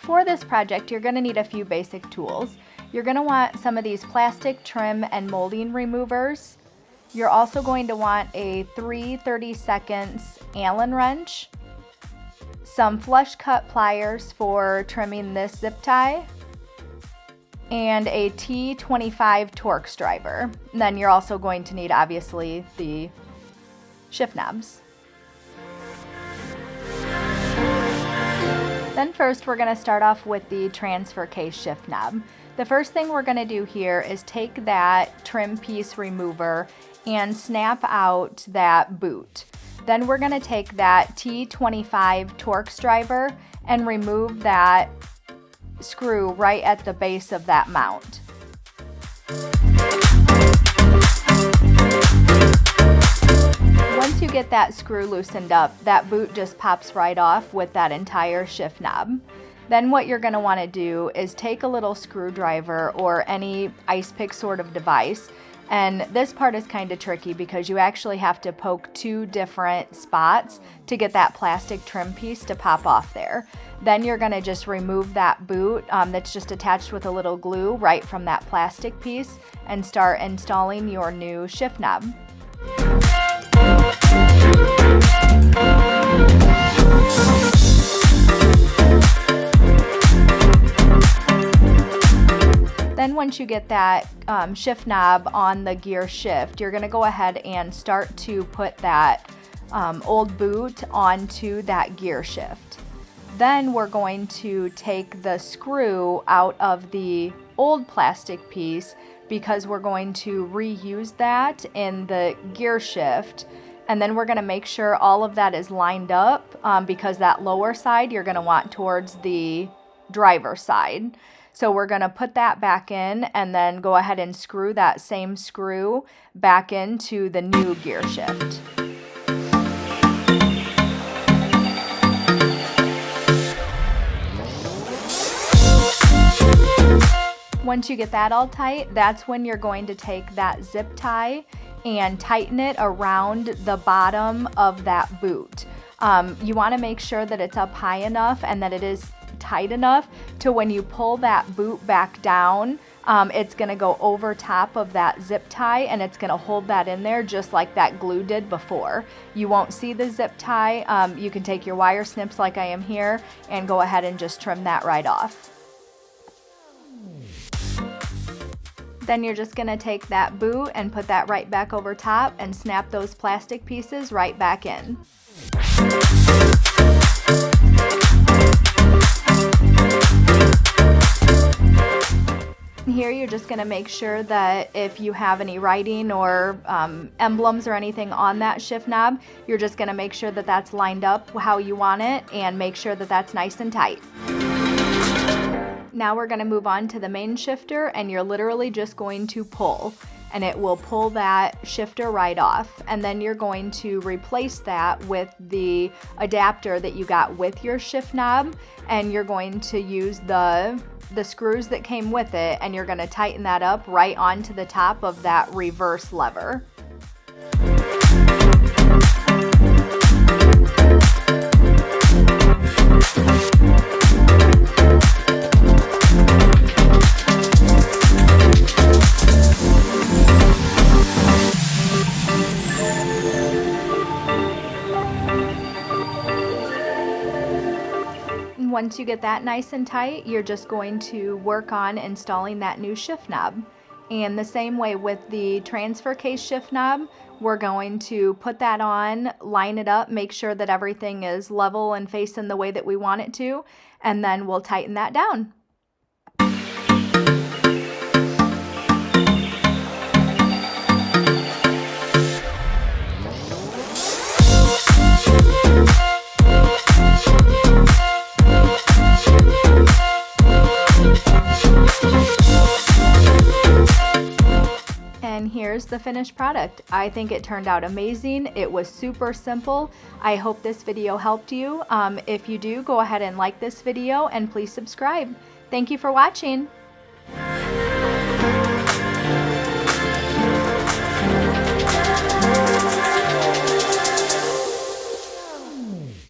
For this project, you're going to need a few basic tools. You're going to want some of these plastic trim and molding removers. You're also going to want a 3/32 Allen wrench, some flush cut pliers for trimming this zip tie, and a T25 Torx driver. And then you're also going to need, obviously, the shift knobs. Then first we're going to start off with the transfer case shift knob. The first thing we're going to do here is take that trim piece remover and snap out that boot. Then we're going to take that T25 Torx driver and remove that screw right at the base of that mount. Once you get that screw loosened up, that boot just pops right off with that entire shift knob. Then what you're going to want to do is take a little screwdriver or any ice pick sort of device, and this part is kind of tricky because you actually have to poke two different spots to get that plastic trim piece to pop off there. Then you're going to just remove that boot that's just attached with a little glue right from that plastic piece and start installing your new shift knob. Then once you get that shift knob on the gear shift, you're going to go ahead and start to put that old boot onto that gear shift. Then we're going to take the screw out of the old plastic piece because we're going to reuse that in the gear shift. And then we're going to make sure all of that is lined up because that lower side you're going to want towards the driver's side. So we're going to put that back in and then go ahead and screw that same screw back into the new gear shift. Once you get that all tight, that's when you're going to take that zip tie and tighten it around the bottom of that boot. You want to make sure that it's up high enough and that it is tight enough to when you pull that boot back down, it's going to go over top of that zip tie and it's going to hold that in there just like that glue did before. You won't see the zip tie. You can take your wire snips like I am here and go ahead and just trim that right off. Then you're just going to take that boot and put that right back over top and snap those plastic pieces right back in. Here you're just going to make sure that if you have any writing or emblems or anything on that shift knob, you're just going to make sure that that's lined up how you want it and make sure that that's nice and tight. Now we're going to move on to the main shifter, and you're literally just going to pull, and it will pull that shifter right off. And then you're going to replace that with the adapter that you got with your shift knob, and you're going to use the screws that came with it, and you're going to tighten that up right onto the top of that reverse lever. Once you get that nice and tight, you're just going to work on installing that new shift knob. And the same way with the transfer case shift knob, we're going to put that on, line it up, make sure that everything is level and facing the way that we want it to, and then we'll tighten that down. And here's the finished product. I think it turned out amazing. It was super simple. I hope this video helped you. If you do, go ahead and like this video and please subscribe. Thank you for watching.